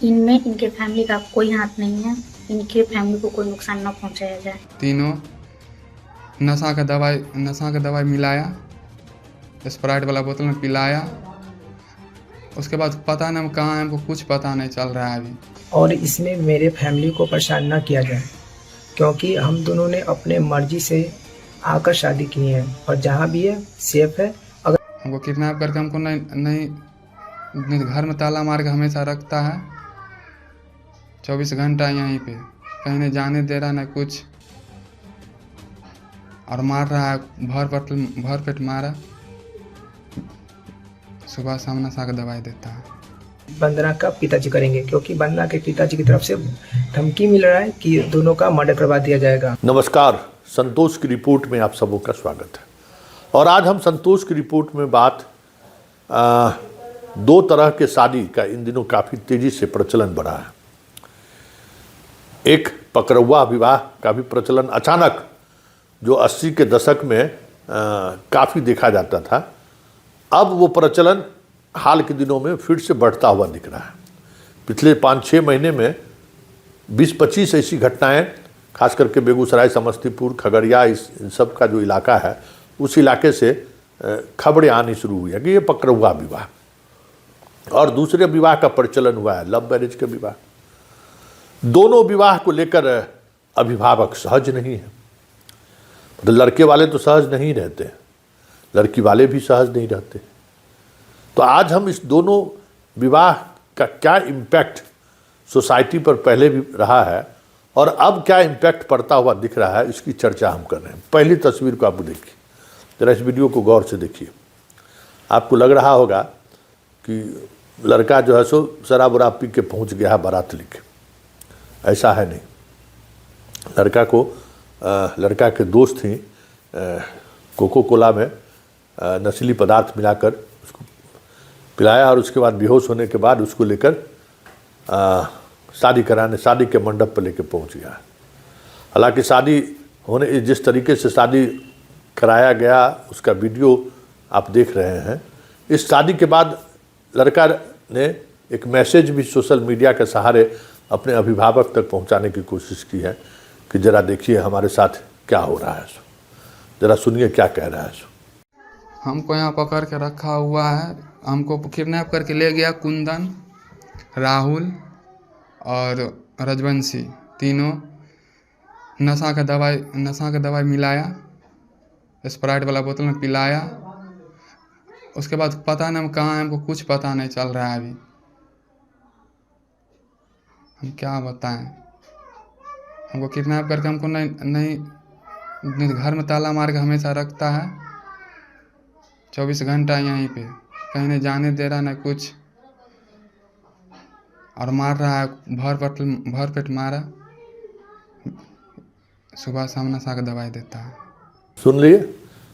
इनमें इनके फैमिली का कोई हाथ नहीं है। इनके फैमिली को कोई नुकसान न पहुंचाया जाए। तीनों नशा का दवाई मिलाया, स्प्राइट वाला बोतल में पिलाया। उसके बाद पता नहीं हम कहाँ हैं, हमको कुछ पता नहीं चल रहा है अभी। और इसमें मेरे फैमिली को परेशान न किया जाए, क्योंकि हम दोनों ने अपने मर्जी से आकर शादी की है और जहाँ भी है सेफ है। अगर हमको किडनैप करके हमको नहीं घर में ताला मार के हमेशा रखता है, 24 घंटा यहीं पे, कहीं नहीं जाने दे रहा, नहीं कुछ, और मार रहा है, भर पेट मारा। सुबह शाम नशा का दवाई देता है। वंदना का पिताजी करेंगे, क्योंकि वंदना के पिताजी की तरफ से धमकी मिल रहा है कि दोनों का मर्डर करवा दिया जाएगा। नमस्कार, संतोष की रिपोर्ट में आप सबों का स्वागत है। और आज हम संतोष की रिपोर्ट में बात दो तरह के शादी का इन दिनों काफ़ी तेज़ी से प्रचलन बढ़ा है। एक पकड़ुआ विवाह का भी प्रचलन अचानक, जो 80 के दशक में काफ़ी देखा जाता था, अब वो प्रचलन हाल के दिनों में फिर से बढ़ता हुआ दिख रहा है। पिछले 5-6 महीने में 20-25 ऐसी घटनाएं, खास करके बेगूसराय, समस्तीपुर, खगड़िया, इन सब का जो इलाका है, उस इलाके से खबरें आनी शुरू हुई है कि ये पकड़ुआ विवाह और दूसरे विवाह का प्रचलन हुआ है, लव मैरिज के विवाह। दोनों विवाह को लेकर अभिभावक सहज नहीं है। तो लड़के वाले तो सहज नहीं रहते, लड़की वाले भी सहज नहीं रहते। तो आज हम इस दोनों विवाह का क्या इम्पैक्ट सोसाइटी पर पहले भी रहा है और अब क्या इम्पैक्ट पड़ता हुआ दिख रहा है, इसकी चर्चा हम कर रहे हैं। पहली तस्वीर को आप देखिए, जरा इस वीडियो को गौर से देखिए। आपको लग रहा होगा कि लड़का जो है सो शराब वराब पी के पहुँच गया है बारात लेके। ऐसा है नहीं। लड़का के दोस्त ही कोको कोला में नशीली पदार्थ मिलाकर उसको पिलाया और उसके बाद बेहोश होने के बाद उसको लेकर शादी के मंडप पर लेकर पहुंच गया। हालांकि जिस तरीके से शादी कराया गया, उसका वीडियो आप देख रहे हैं। इस शादी के बाद लड़का ने एक मैसेज भी सोशल मीडिया के सहारे अपने अभिभावक तक पहुंचाने की कोशिश की है कि ज़रा देखिए हमारे साथ क्या हो रहा है, ज़रा सुनिए क्या कह रहा है। हमको यहाँ पकड़ के रखा हुआ है, हमको किडनैप करके ले गया कुंदन, राहुल और रजवंशी। तीनों नशा का दवाई मिलाया, स्प्राइट वाला बोतल में पिलाया। उसके बाद पता नहीं हम कहाँ हैं, हमको कुछ पता नहीं चल रहा है अभी। हम क्या बताएं। हमको किडनैप करके हमको नहीं घर में ताला मार के हमेशा रखता है, 24 घंटा यहीं पे, कहीं नहीं जाने दे रहा, नहीं कुछ, और मार रहा है, भर पेट मारा। सुबह शाम नशा का दवाई देता है। सुन लिए।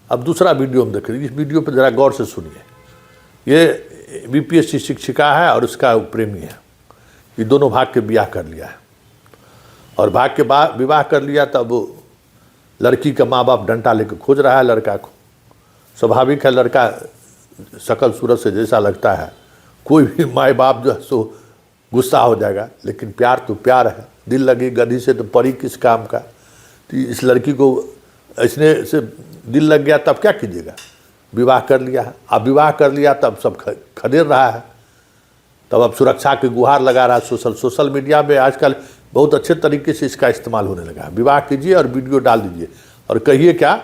अब दूसरा वीडियो हम देख रहे हैं। इस वीडियो पर ज़रा गौर से सुनिए। ये बीपीएससी शिक्षिका है और उसका प्रेमी है। ये दोनों भाग के ब्याह कर लिया है और भाग के विवाह कर लिया। तब लड़की का माँ बाप डंडा लेकर खोज रहा है लड़का को। स्वाभाविक है, लड़का शक्ल सूरत से जैसा लगता है, कोई भी माँ बाप जो है सो गुस्सा हो जाएगा। लेकिन प्यार तो प्यार है, दिल लगी गधी से तो परी किस काम का। तो इस लड़की को इसने से दिल लग गया, तब क्या कीजिएगा, विवाह कर लिया है। अब विवाह कर लिया तब सब खदेड़ रहा है, तब अब सुरक्षा की गुहार लगा रहा है। सोशल मीडिया में आजकल बहुत अच्छे तरीके से इसका इस्तेमाल होने लगा है। विवाह कीजिए और वीडियो डाल दीजिए और कहिए क्या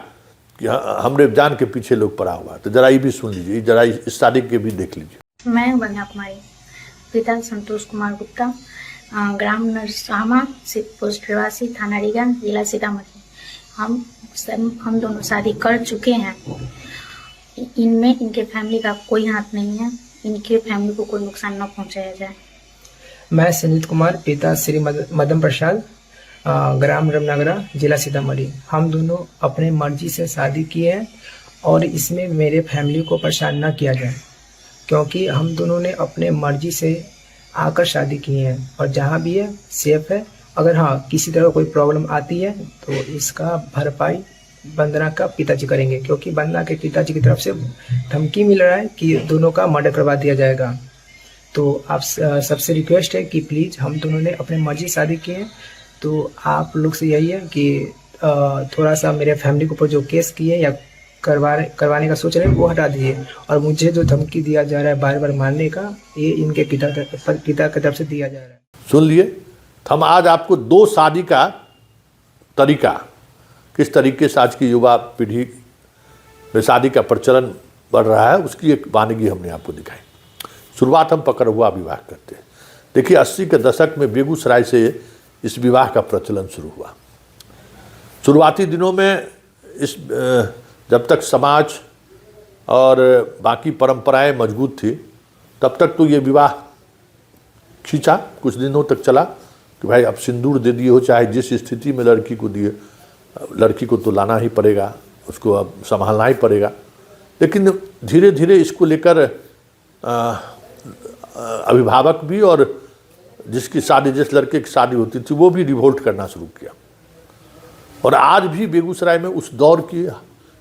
कि हमरे जान के पीछे लोग पड़ा हुआ है। तो जरा ये भी सुन लीजिए, जरा इस शादी के भी देख लीजिए। मैं वंदना कुमारी, पिता संतोष कुमार गुप्ता, ग्राम नरसामा, पोस्ट प्रवासी, थाना रीगा, जिला सीतामढ़ी। हम दोनों शादी कर चुके हैं। इनमें इनके फैमिली का कोई हाथ नहीं है। इनके फैमिली को कोई नुकसान न पहुंचाया जाए। मैं संजीत कुमार, पिता श्री मदन प्रसाद, ग्राम रमनगरा, जिला सीतामढ़ी। हम दोनों अपने मर्जी से शादी किए हैं और इसमें मेरे फैमिली को परेशान न किया जाए, क्योंकि हम दोनों ने अपने मर्जी से आकर शादी की है और जहाँ भी है सेफ है। अगर हाँ किसी तरह कोई प्रॉब्लम आती है तो इसका भरपाई वंदना का पिताजी करेंगे, क्योंकि वंदना के पिताजी की तरफ से धमकी मिल रहा है कि दोनों का मर्डर करवा दिया जाएगा। तो आप सबसे रिक्वेस्ट है कि प्लीज़, हम दोनों ने अपने मर्जी शादी की है, तो आप लोग से यही है कि थोड़ा सा मेरे फैमिली के ऊपर जो केस किए या करवाने का सोच रहे हैं वो हटा दीजिए, और मुझे जो धमकी दिया जा रहा है बार बार मारने का, ये इनके पिता की तरफ से दिया जा रहा है। सुन लिए, हम आज आपको 2 शादी का तरीका, किस तरीके से आज की युवा पीढ़ी में शादी का प्रचलन बढ़ रहा है, उसकी एक वानगी हमने आपको दिखाई। शुरुआत हम पकड़वा विवाह करते हैं। देखिए 80 के दशक में बेगूसराय से इस विवाह का प्रचलन शुरू हुआ। शुरुआती दिनों में इस जब तक समाज और बाकी परंपराएं मजबूत थी तब तक तो ये विवाह खींचा, कुछ दिनों तक चला कि भाई अब सिंदूर दे दिए हो, चाहे जिस स्थिति में लड़की को दिए, लड़की को तो लाना ही पड़ेगा, उसको अब संभालना ही पड़ेगा। लेकिन धीरे धीरे इसको लेकर अभिभावक भी और जिसकी शादी, जिस लड़के की शादी होती थी, वो भी रिवोल्ट करना शुरू किया। और आज भी बेगूसराय में उस दौर की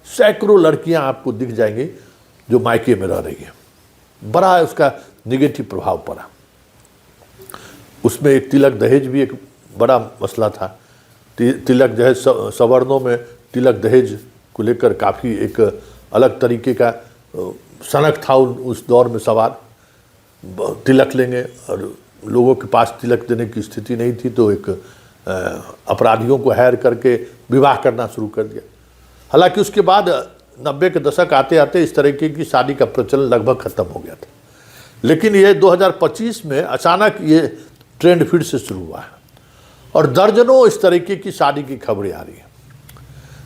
सैकड़ों लड़कियां आपको दिख जाएंगी जो मायके में रह रही हैं। बड़ा उसका निगेटिव प्रभाव पड़ा। उसमें एक तिलक दहेज भी एक बड़ा मसला था। तिलक दहेज, सवर्णों में तिलक दहेज को लेकर काफ़ी एक अलग तरीके का सनक था उस दौर में सवार। तिलक लेंगे और लोगों के पास तिलक देने की स्थिति नहीं थी, तो एक अपराधियों को हायर करके विवाह करना शुरू कर दिया। हालांकि उसके बाद 90 के दशक आते आते इस तरीके की शादी का प्रचलन लगभग खत्म हो गया था। लेकिन ये 2025 में अचानक ये ट्रेंड फिर से शुरू हुआ है और दर्जनों इस तरीके की शादी की खबरें आ रही हैं।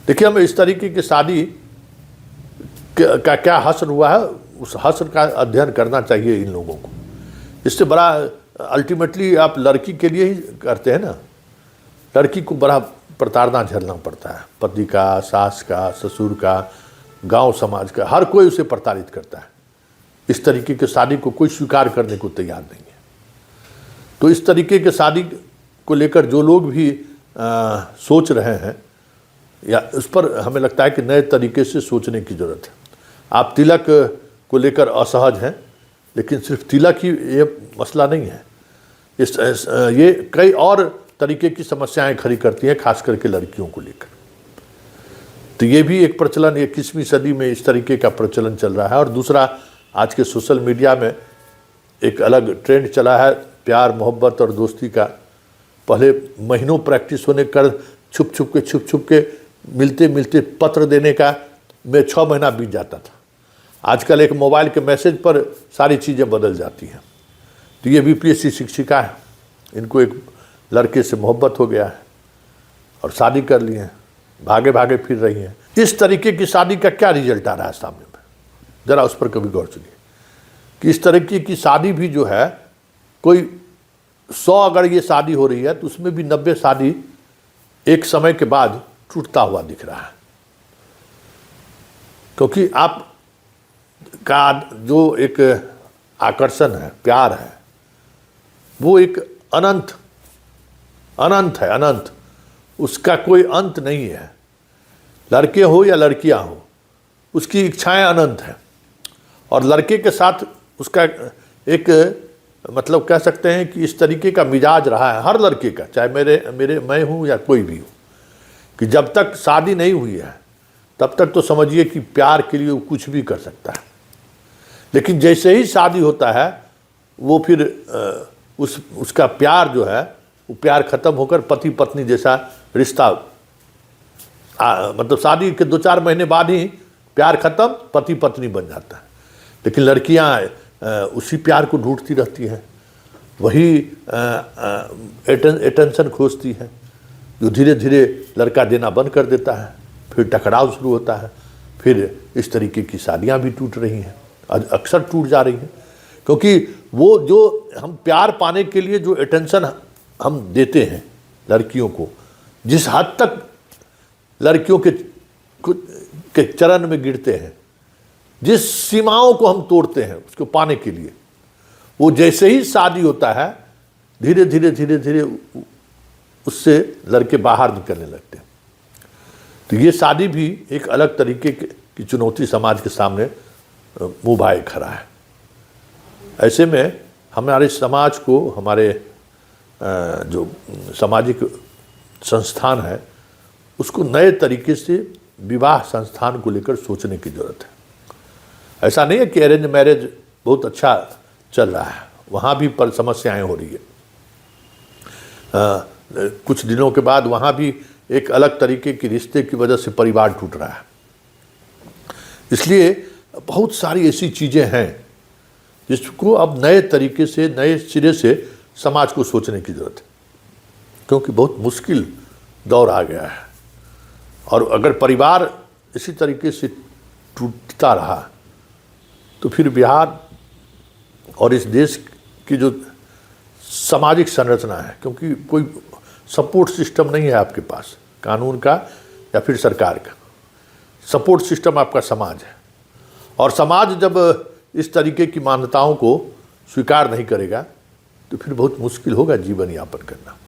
देखिए, हमें इस तरीके की शादी का क्या हश्र हुआ है, उस हश्र का अध्ययन करना चाहिए इन लोगों को। इससे बड़ा अल्टीमेटली आप लड़की के लिए ही करते हैं ना। लड़की को बड़ा प्रताड़ना झेलना पड़ता है, पति का, सास का, ससुर का, गांव समाज का, हर कोई उसे प्रताड़ित करता है। इस तरीके की शादी को कोई स्वीकार करने को तैयार नहीं है। तो इस तरीके की शादी को लेकर जो लोग भी सोच रहे हैं, या उस पर हमें लगता है कि नए तरीके से सोचने की ज़रूरत है। आप तिलक को लेकर असहज हैं, लेकिन सिर्फ तिलक ही ये मसला नहीं है। ये कई और तरीके की समस्याएं खड़ी करती हैं, खास करके लड़कियों को लेकर। तो ये भी एक प्रचलन 21वीं सदी में इस तरीके का प्रचलन चल रहा है। और दूसरा, आज के सोशल मीडिया में एक अलग ट्रेंड चला है प्यार, मोहब्बत और दोस्ती का। पहले महीनों प्रैक्टिस होने कर छुप छुप के मिलते मिलते पत्र देने का में 6 महीना बीत जाता था। आजकल एक मोबाइल के मैसेज पर सारी चीज़ें बदल जाती हैं। तो ये बीपीएससी शिक्षिका है, इनको एक लड़के से मोहब्बत हो गया है और शादी कर ली है, भागे भागे फिर रही हैं। इस तरीके की शादी का क्या रिजल्ट आ रहा है सामने में, ज़रा उस पर कभी गौर सुनिए कि इस तरीके की शादी भी जो है, कोई 100 अगर ये शादी हो रही है तो उसमें भी 90 शादी एक समय के बाद टूटता हुआ दिख रहा है। क्योंकि आप का जो एक आकर्षण है, प्यार है, वो एक अनंत है, अनंत। उसका कोई अंत नहीं है। लड़के हो या लड़कियां हो, उसकी इच्छाएं अनंत हैं। और लड़के के साथ उसका एक मतलब कह सकते हैं कि इस तरीके का मिजाज रहा है हर लड़के का, चाहे मैं हूँ या कोई भी हो, कि जब तक शादी नहीं हुई है तब तक तो समझिए कि प्यार के लिए वो कुछ भी कर सकता है। लेकिन जैसे ही शादी होता है वो फिर उसका प्यार जो है, वो प्यार ख़त्म होकर पति पत्नी जैसा रिश्ता, मतलब शादी के 2-4 महीने बाद ही प्यार ख़त्म, पति पत्नी बन जाता है। लेकिन लड़कियां उसी प्यार को ढूंढती रहती हैं, वही अटेंशन खोजती हैं, जो धीरे धीरे लड़का देना बंद कर देता है। फिर टकराव शुरू होता है, फिर इस तरीके की शादियां भी टूट रही हैं, अक्सर टूट जा रही हैं। क्योंकि वो जो हम प्यार पाने के लिए जो अटेंशन हम देते हैं लड़कियों को, जिस हद तक लड़कियों के चरण में गिरते हैं, जिस सीमाओं को हम तोड़ते हैं उसको पाने के लिए, वो जैसे ही शादी होता है धीरे धीरे उससे लड़के बाहर निकलने लगते हैं। तो ये शादी भी एक अलग तरीके की चुनौती समाज के सामने मुँह भाए खड़ा है। ऐसे में हमारे समाज को, हमारे जो सामाजिक संस्थान है उसको नए तरीके से विवाह संस्थान को लेकर सोचने की ज़रूरत है। ऐसा नहीं है कि अरेंज मैरिज बहुत अच्छा चल रहा है, वहाँ भी पर समस्याएं हो रही है। कुछ दिनों के बाद वहाँ भी एक अलग तरीके के रिश्ते की वजह से परिवार टूट रहा है। इसलिए बहुत सारी ऐसी चीज़ें हैं जिसको अब नए तरीके से, नए सिरे से समाज को सोचने की ज़रूरत है, क्योंकि बहुत मुश्किल दौर आ गया है। और अगर परिवार इसी तरीके से टूटता रहा तो फिर बिहार और इस देश की जो सामाजिक संरचना है, क्योंकि कोई सपोर्ट सिस्टम नहीं है आपके पास कानून का या फिर सरकार का, सपोर्ट सिस्टम आपका समाज है। और समाज जब इस तरीके की मान्यताओं को स्वीकार नहीं करेगा तो फिर बहुत मुश्किल होगा जीवन यापन करना।